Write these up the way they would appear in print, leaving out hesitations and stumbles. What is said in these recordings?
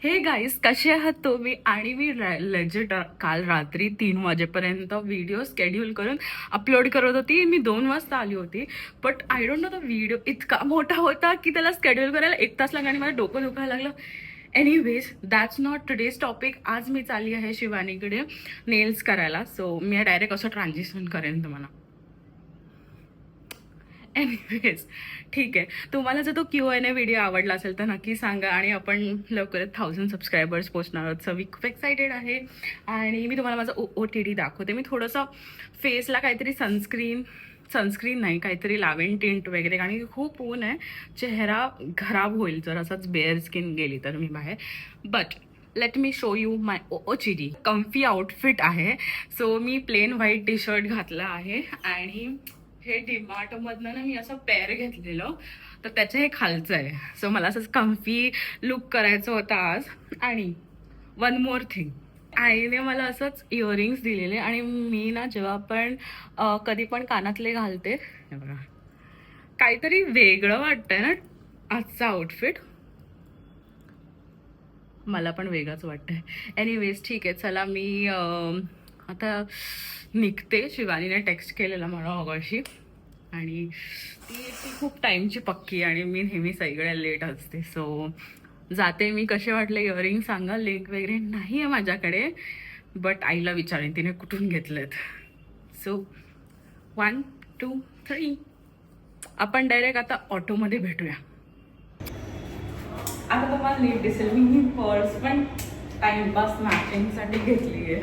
हे गाईज, कसे आहात तुम्ही? आणि मी लेजिट काल रात्री 3 वाजेपर्यंत व्हिडिओ स्केड्यूल करून अपलोड करत होती. मी 2 वाजता आली होती. बट आय डोंट नो, तो व्हिडिओ इतका मोठा होता की त्याला स्केड्यूल करायला 1 तास लागला आणि मला डोकं दुखायला लागलं. Anyways, that's not today's topic. आज मी चालली आहे शिवानीकडे नेल्स करायला. सो मी डायरेक्ट असं ट्रान्झिशन करेन तुम्हाला. एनिवेज, ठीक आहे. तुम्हाला जर तो Q&A व्हिडिओ आवडला असेल तर नक्की सांगा. आणि आपण लवकरच 1000 सबस्क्रायबर्स पोचणार आहोत. सो मी खूप एक्सायटेड आहे. आणि मी तुम्हाला माझा OOTD दाखवते. मी थोडंसं फेसला काहीतरी सनस्क्रीन नाही, काहीतरी लावेन टिंट वगैरे, कारण खूप ऊन आहे. चेहरा खराब होईल जर असंच बेअर स्किन गेली तर मी बाहेर. But let me show you my OOTD. Comfy outfit आहे. सो मी प्लेन व्हाईट टी शर्ट घातला आहे आणि हे डीमार्टमधनं ना मी असं पेअर घेतलेलं, तर त्याचं हे खालचं आहे. सो मला असंच कम्फी लुक करायचं होतं आज. आणि वन मोर थिंग, आईने मला असंच इयरिंग्स दिलेले. आणि मी ना जेव्हा पण कधी पण कानातले घालते, हे बघा, काहीतरी वेगळं वाटतंय ना आजचा आउटफिट. मला पण वेगळंच वाटतंय. एनिवेज, ठीक आहे, चला मी आता निघते. शिवानीने टेक्स्ट केलेला मला मगाशी आणि ती खूप टाईमची पक्की आणि मी नेहमी सगळ्या लेट असते. सो जाते मी. कसे वाटले इयरिंग सांगा. लिंक वगैरे नाही आहे माझ्याकडे, बट आईला विचारेन तिने कुठून घेतलेत. सो 1 2 3 आपण डायरेक्ट आता ऑटोमध्ये भेटूया. आता तुम्हाला नीट दिसेल, मी पर्स पण टाइमपास मॅचिंगसाठी घेतली आहे.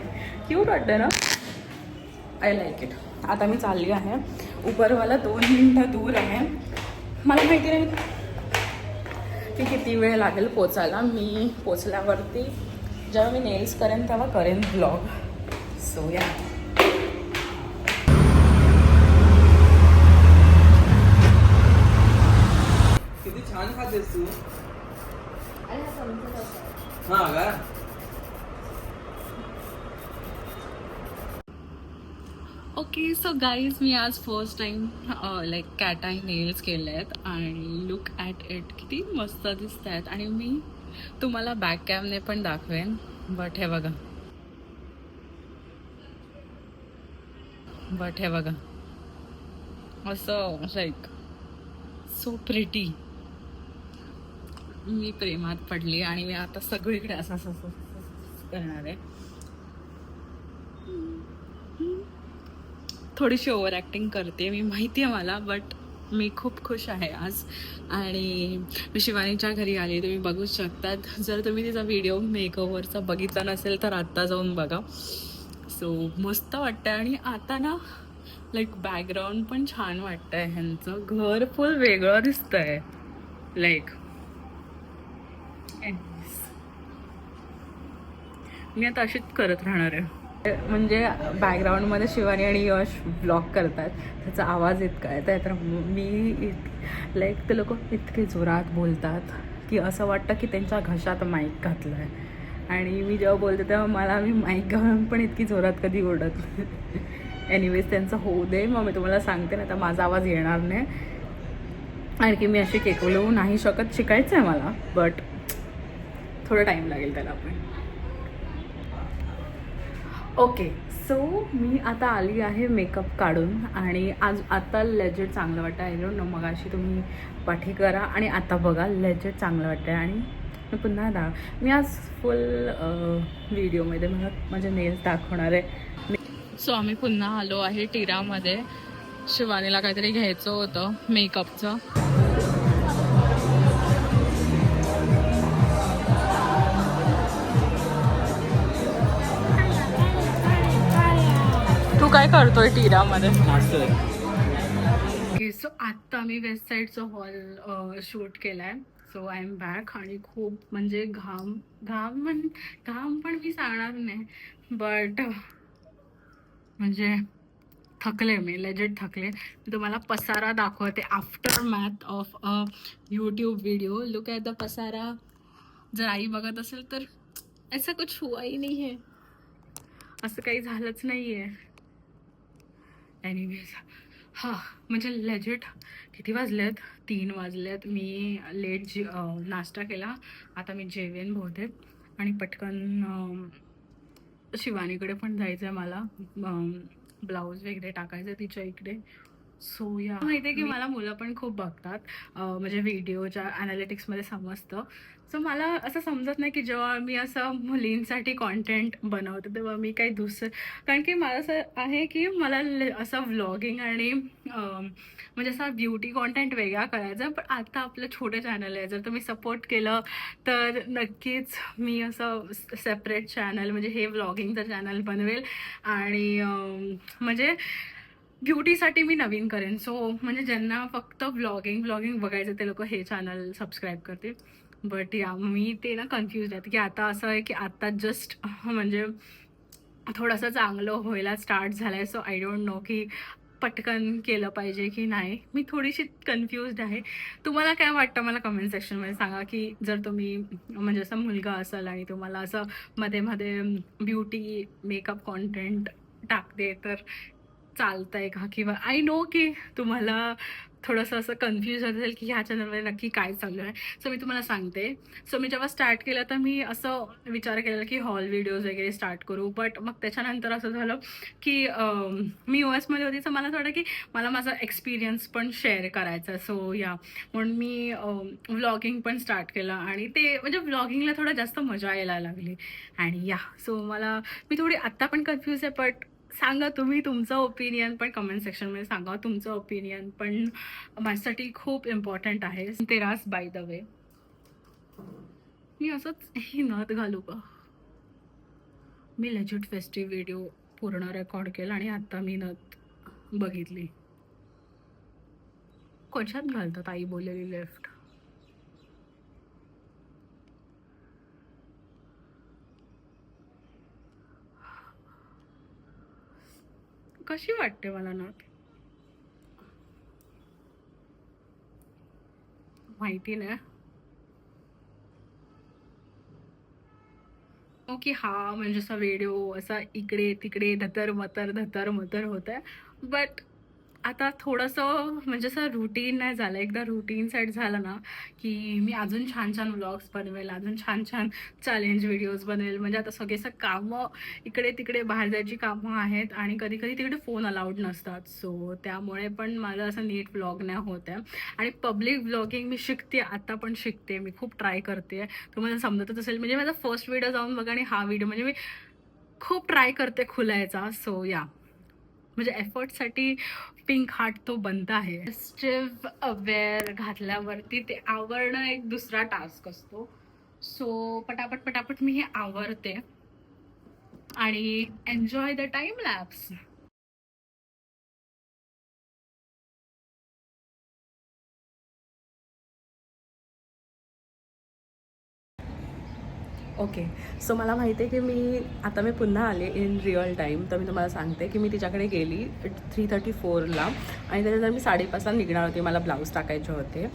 क्यूट वाटतं ना, आय लाईक इट. आता मी चालली आहे. उबरवाला 2 मिनिटं दूर आहे. मला माहिती नाही की किती वेळ लागेल पोचायला. मी पोचल्यावरती जेव्हा मी नेल्स करेन तेव्हा करेन ब्लॉग. सो या. किती छान खातेस तू. हा का? ओके, सो गाईज, मी आज first time like cat I nails केले आहेत आणि लुक ॲट इट, किती मस्त दिसत आहेत. आणि मी तुम्हाला बॅक कॅमने पण दाखवेन. बट हे बघा, असं लाईक सो प्रिटी. मी प्रेमात पडली आणि मी आता सगळीकडे असं असं करणार आहे. थोडीशी ओव्हर ॲक्टिंग करते मी, माहिती आहे मला, बट मी खूप खुश आहे आज. आणि मी शिवानीच्या घरी आली, तुम्ही बघू शकतात. जर तुम्ही तिचा व्हिडिओ मेकओव्हरचा बघितला नसेल तर आत्ता जाऊन बघा. सो मस्त वाटतं. आणि आता ना लाईक बॅकग्राऊंड पण छान वाटतं आहे. ह्यांचं घर फुल वेगळं दिसतं आहे. लाईक मी आता अशीच करत राहणार आहे. म्हणजे बॅकग्राऊंडमध्ये शिवानी आणि यश ब्लॉग करतात, त्याचा आवाज इतका येत आहे. तर मी लाईक ते लोक इतके जोरात बोलतात की असं वाटतं की त्यांच्या घशात माईक घातलं आहे. आणि मी जेव्हा बोलते तेव्हा मी माईक घालून पण इतकी जोरात कधी ओढत नाही. एनिवेज, त्यांचं होऊ दे, मग मी तुम्हाला सांगते ना, तर माझा आवाज येणार नाही. आणखी मी अशी केकवलू नाही शकत. शिकायचं आहे मला, बट थोडं टाईम लागेल त्याला पण. ओके, सो मी आता आली आहे मेकअप काढून. आणि आता लेजेट चांगलं वाटतं. आय डोंट नो, मगाशी तुम्ही पाठी करा आणि आता बघा, लेजेट चांगलं वाटतं. आणि मी पुन्हा मी आज फुल व्हिडिओमध्ये मला माझे नेल्स दाखवणार आहे. सो आम्ही पुन्हा आलो आहे टिरामध्ये. शिवानीला काहीतरी घ्यायचं होतं मेकअपचं. तू काय करतोय टिरामध्ये? ओके, सो आत्ता मी वेस्ट साईडचं हॉल शूट केला आहे. So I am back. आणि खूप म्हणजे घाम पण मी सांगणार नाही, बट म्हणजे थकले मी, लेजेट थकले. मी तुम्हाला पसारा दाखवते. After math of a YouTube video, look at the पसारा. जर आई बघत असेल तर ऐसा कुछ हुआ ही नाही है, असं काही झालंच नाही आहे. एनिवेज, हां, म्हणजे लेजिट किती वाजलेत? 3 वाजलेत. मी लेट नाश्ता केला. आता मी जेवेन बहुतेक आणि पटकन शिवानीकडे पण जायचं आहे मला. ब्लाऊज वगैरे टाकायचं आहे तिच्या इकडे. सो या माहिती आहे की मला मुलं पण खूप बघतात. म्हणजे व्हिडिओच्या ॲनालिटिक्समध्ये समजतं. सो मला असं समजत नाही की जेव्हा मी असं मुलींसाठी कॉन्टेंट बनवते तेव्हा मी काही दुसरं, कारण की मला असं आहे की मला असं व्लॉगिंग आणि म्हणजे असा ब्युटी कॉन्टेंट वेगळा करायचा. पण आता आपलं छोटं चॅनल आहे, जर तुम्ही सपोर्ट केलं तर नक्कीच मी असं सेपरेट चॅनल म्हणजे हे व्लॉगिंगचं चॅनल बनवेल आणि म्हणजे ब्युटीसाठी मी नवीन करेन. सो म्हणजे ज्यांना फक्त व्लॉगिंग बघायचं ते लोक हे चॅनल सबस्क्राईब करतील. बट या मी ते ना कन्फ्यूज आहे की आता असं आहे की आता जस्ट म्हणजे थोडंसं चांगलं व्हायला स्टार्ट झालं आहे. सो आय डोंट नो की पटकन केलं पाहिजे की नाही. मी थोडीशी कन्फ्युज्ड आहे. तुम्हाला काय वाटतं मला कमेंट सेक्शनमध्ये सांगा की जर तुम्ही म्हणजे असा मुलगा असाल आणि तुम्हाला असं मध्ये मध्ये ब्युटी मेकअप कॉन्टेंट टाकते तर चालतंय का? किंवा आय नो की तुम्हाला थोडंसं असं कन्फ्यूज असेल की ह्या चॅनलमध्ये नक्की काय चालू आहे. सो मी तुम्हाला सांगते. सो मी जेव्हा स्टार्ट केलं तर मी असं विचार केलेला की हॉल व्हिडिओज वगैरे स्टार्ट करू. बट मग त्याच्यानंतर असं झालं की मी US मध्ये होती. सो मला असं वाटतं की मला माझा एक्सपिरियन्स पण शेअर करायचा. सो या म्हणून मी व्लॉगिंग पण स्टार्ट केलं आणि ते म्हणजे व्लॉगिंगला थोडं जास्त मजा यायला लागली. आणि या सो मी थोडी आत्ता पण कन्फ्यूज आहे. बट सांगा तुम्ही तुमचं ओपिनियन पण कमेंट सेक्शनमध्ये सांगा. तुमचं ओपिनियन पण माझ्यासाठी खूप इम्पॉर्टंट आहे. Dhanteras by the way. मी असंच ही नथ घालू का? मी लेजिट फेस्टिव्ह व्हिडिओ पूर्ण रेकॉर्ड केला आणि आता मी नथ बघितली. कशात घालतात आई बोललेली लेफ्ट? कशी वाटते मला नथ? माहिती नाही. ओके, हा म्हणजे असा व्हिडिओ असा इकडे तिकडे धतर मतर होत आहे. बट आता थोडंसं म्हणजे असं रुटीन नाही झालं. एकदा रुटीन सेट झालं ना की मी अजून छान छान व्लॉग्स बनवेल, अजून छान छान चॅलेंज व्हिडिओज बनवेल. म्हणजे आता सगळे कामं इकडे तिकडे बाहेर जायची कामं आहेत आणि कधी कधी तिकडे फोन अलाउड नसतात. सो त्यामुळे पण माझं असं नीट व्लॉग नाही होत आहे. आणि पब्लिक व्लॉगिंग मी शिकते, आता पण शिकते. मी खूप ट्राय करते. तुम्हाला समजतच असेल म्हणजे माझा फर्स्ट व्हिडिओ जाऊन बघा आणि हा व्हिडिओ म्हणजे मी खूप ट्राय करते खुलायचा. सो या म्हणजे एफर्टसाठी पिंक हार्ट तो बनता आहे. फेस्टिव्ह अवेअर घातल्यावरती ते आवरणं एक दुसरा टास्क असतो. सो पटापट मी हे आवरते आणि enjoy the time lapse. Okay, so मला माहिती आहे की मी पुन्हा आले इन रिअल टाईम. तर मी तुम्हाला सांगते की मी तिच्याकडे गेली 3:34ला आणि त्याच्यानंतर मी 5:30ला निघणार होते. मला ब्लाऊज टाकायचे होते.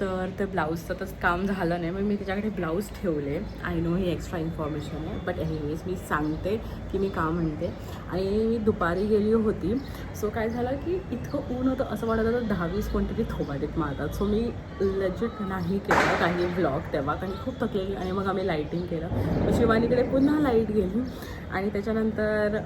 तर ते ब्लाऊजचं तर काम झालं नाही. मग मी तिच्याकडे ब्लाऊज ठेवले. I know he extra information आहे, बट एनिवेज मी सांगते की मी का म्हणते. आणि मी दुपारी गेली होती. सो काय झालं की इतकं ऊन होतं, असं वाटत होतं 10-20 कोणतरी थोबाडीत मारतात. सो मी लेजिट नाही केलं काही व्लॉग तेव्हा, कारण खूप थकलेली. आणि मग आम्ही लाईटिंग केलं. शिवानीकडे पुन्हा लाईट गेली आणि त्याच्यानंतर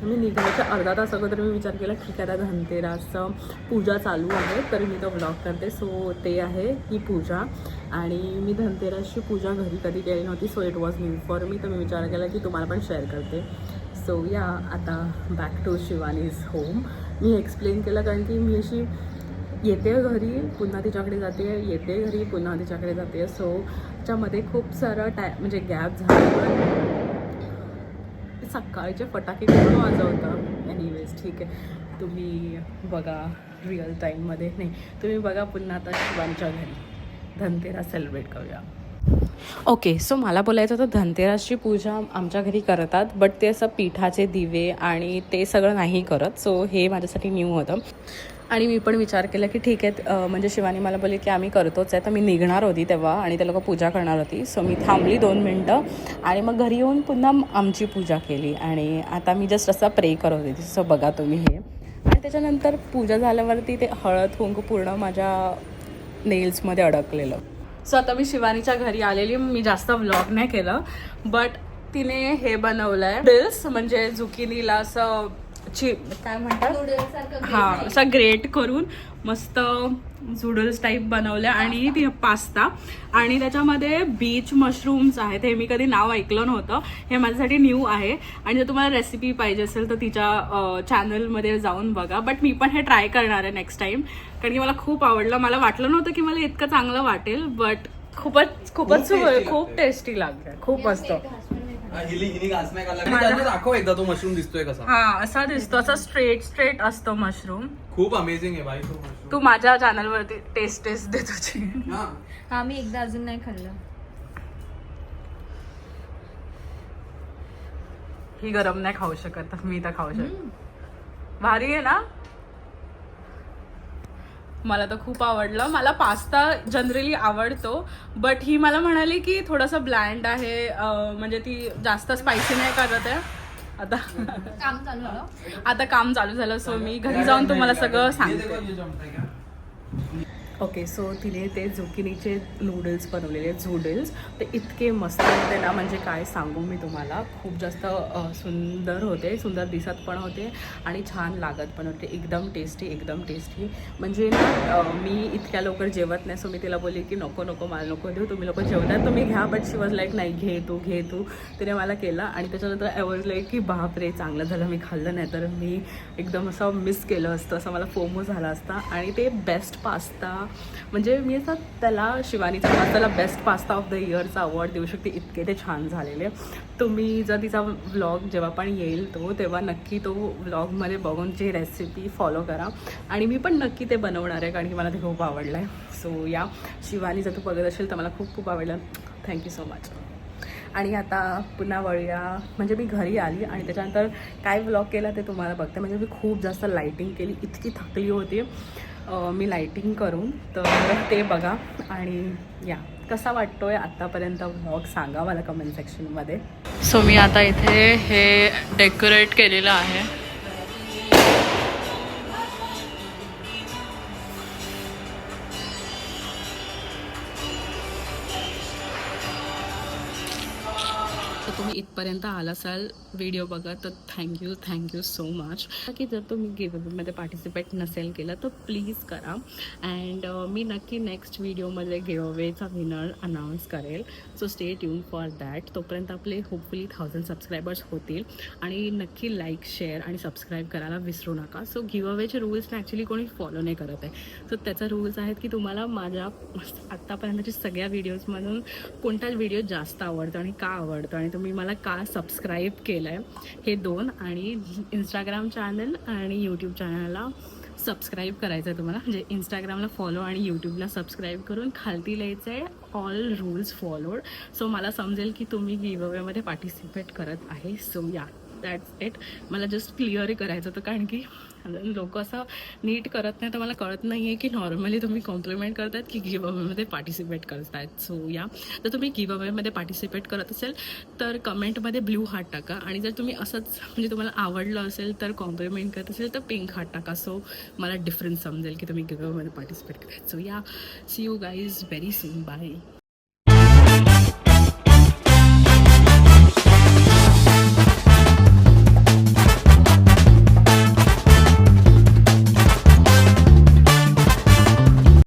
मी निघायच्या अर्धा तास अगोदर मी विचार केला ठीक आहे आता धनतेरसचं पूजा चालू आहे तर मी तो व्लॉग करते. सो ते आहे ही पूजा आणि मी धनतेरसची पूजा घरी कधी केली नव्हती. So it was new for me. तर मी विचार केला की तुम्हाला पण शेअर करते. सो या आता बॅक टू शिवानीज होम. मी एक्सप्लेन केलं कारण की मी अशी येते घरी पुन्हा तिच्याकडे जाते, येते घरी पुन्हा तिच्याकडे जाते. सो त्याच्यामध्ये खूप सारा म्हणजे गॅप झाला. सकाळचे फटाके कोण वाजवतं. एनिवेज ठीक आहे, तुम्ही बघा रिअल टाईममध्ये नाही, तुम्ही बघा पुन्हा आता शिवांच्या घरी धनतेरस सेलिब्रेट करूया. ओके, सो मला बोलायचं होतं धनतेरसची पूजा आमच्या घरी करतात, बट ते असं पिठाचे दिवे आणि ते सगळं नाही करत. सो हे माझ्यासाठी न्यू होतं आणि मी पण विचार केला की ठीक आहे. म्हणजे शिवानी मला बोलली की आम्ही करतोच आहे. तर मी निघणार होती तेव्हा आणि ते लोक पूजा करणार होती. सो मी थांबली 2 मिनटं आणि मग घरी येऊन पुन्हा आमची पूजा केली आणि आता मी जस्ट असा प्रे करत होती. सो बघा तुम्ही हे. आणि आणि त्याच्यानंतर पूजा झाल्यावरती ते हळद कुंकू पूर्ण माझ्या नेल्समध्ये अडकलेलं. सो आता मी शिवानीच्या घरी आलेली. मी जास्त व्लॉग नाही केलं, बट तिने हे बनवलं आहे नूडल्स, म्हणजे झुकिनीला असं काय म्हणतात हां असं ग्रेट करून मस्त नूडल्स टाईप बनवल्या. आणि ती पास्ता आणि त्याच्यामध्ये बीच मशरूम्स आहेत. हे मी कधी नाव ऐकलं नव्हतं, हे माझ्यासाठी न्यू आहे. आणि जर तुम्हाला रेसिपी पाहिजे असेल तर तिच्या चॅनलमध्ये जाऊन बघा. बट मी पण हे ट्राय करणार आहे नेक्स्ट टाइम, कारण की मला खूप आवडलं. मला वाटलं नव्हतं की मला इतकं चांगलं वाटेल, बट खूप टेस्टी लागलं, खूप मस्त. दाखव एकदा तो मशरूम दिसतोय कसा. हा असा दिसतो, असा स्ट्रेट असतो मशरूम. खूप अमेझिंग आहे बाई तो मशरूम. तू माझ्या चॅनलवरती टेस्ट दे तुझी. हा मी एकदा अजून नाही खाल्लं. ही गरम नाही खाऊ शकत, मी तर खाऊ शकते. भारी आहे ना. मला तर खूप आवडलं. मला पास्ता जनरली आवडतो, बट ही मला म्हणाली की थोडंसं ब्लँड आहे, म्हणजे ती जास्त स्पायसी नाही करत आहे. आता काम चालू झालं. सो मी घरी जाऊन तुम्हाला सगळं सांगते. ओके, सो तिने ते झुकिनीचे नूडल्स बनवलेले झूडल्स, ते इतके मस्त होते ना, म्हणजे काय सांगू मी तुम्हाला. खूप जास्त सुंदर होते, सुंदर दिसत पण होते आणि छान लागत पण होते. एकदम टेस्टी. म्हणजे ना मी इतक्या लवकर जेवत नाही, सो मी तिला बोलली की नको मला नको देऊ, तुम्ही लोक जेवतात तुम्ही घ्या. बट शी वॉज लाईक नाही, घे तू. तिने मला केलं आणि त्याच्यानंतर आय वॉज लाईक की बापरे चांगलं झालं मी खाल्लं, नाही तर मी एकदम असं मिस केलं असतं, असं मला फोमो झाला असता. आणि ते बेस्ट पास्ता, म्हणजे मी असं त्याला शिवानीचा पास्ताला बेस्ट पास्ता ऑफ द इयरचा अवॉर्ड देऊ शकते, इतके ते छान झालेले. तुम्ही जर तिचा व्लॉग जेव्हा पण येईल तेव्हा नक्की तो व्लॉगमध्ये बघून ती रेसिपी फॉलो करा. आणि मी पण नक्की ते बनवणार आहे, कारण की मला ते खूप आवडलं आहे. सो या शिवानी जर तू बघत असेल तर मला खूप आवडलं. Thank you so much. आणि आता पुन्हा वळूया, म्हणजे मी घरी आली आणि त्याच्यानंतर काय व्लॉग केला ते तुम्हाला बघते. म्हणजे मी खूप जास्त लाईटिंग केली, इतकी थकली होती मी लाईटिंग करून, तर ते बघा. आणि या कसा वाटतोय आत्तापर्यंत व्लॉग सांगा मला कमेंट सेक्शनमध्ये. सो मी आता इथे हे डेकोरेट केलेलं आहे. तर तुम्ही इथपर्यंत आला असाल व्हिडिओ बघा तर थँक्यू सो मच. की जर तुम्ही गिव्हअवेमध्ये पार्टिसिपेट नसेल केलं तर प्लीज करा. अँड मी नक्की नेक्स्ट व्हिडिओमध्ये गिव्हअवेचा विनर अनाऊन्स करेल. So stay tune for that. तोपर्यंत आपले होपफुली 1000 सबस्क्रायबर्स होतील. आणि नक्की लाईक शेअर आणि सबस्क्राईब करायला विसरू नका. सो गिव्हअवेचे रूल्सने ॲक्च्युली कोणी फॉलो नाही करत आहे. सो त्याचा रूल्स आहेत की तुम्हाला माझ्या आत्तापर्यंतच्या सगळ्या व्हिडिओजमधून कोणता व्हिडिओ जास्त आवडतो आणि का आवडतो आणि तुम्ही मला का सबस्क्राईब केलं आहे, हे 2. आणि इंस्टाग्राम चॅनल आणि यूट्यूब चॅनलला सबस्क्राईब करायचं आहे तुम्हाला. म्हणजे इंस्टाग्रामला फॉलो आणि यूट्यूबला सबस्क्राईब करून खालती लिहायचं आहे ऑल रूल्स फॉलोड. सो मला समजेल की तुम्ही गिव्हअवेमध्ये पार्टिसिपेट करत आहे. सो या दॅट्स इट. मला जस्ट क्लिअर करायचं होतं, कारण की लोक असं नीट करत नाही तर मला कळत नाही आहे की नॉर्मली तुम्ही कॉम्प्लिमेंट करतात की गिव्हअवेमध्ये पार्टिसिपेट करतायत. सो या जर तुम्ही गिव्हअवेमध्ये पार्टिसिपेट करत असेल तर कमेंटमध्ये ब्लू हार्ट टाका. आणि जर तुम्ही असंच म्हणजे तुम्हाला आवडलं असेल तर कॉम्प्लिमेंट करत असेल तर पिंक हार्ट टाका. सो मला डिफरन्स समजेल की तुम्ही गिव्हअवेमध्ये पार्टिसिपेट करायचं. So yeah see you guys very soon. Bye.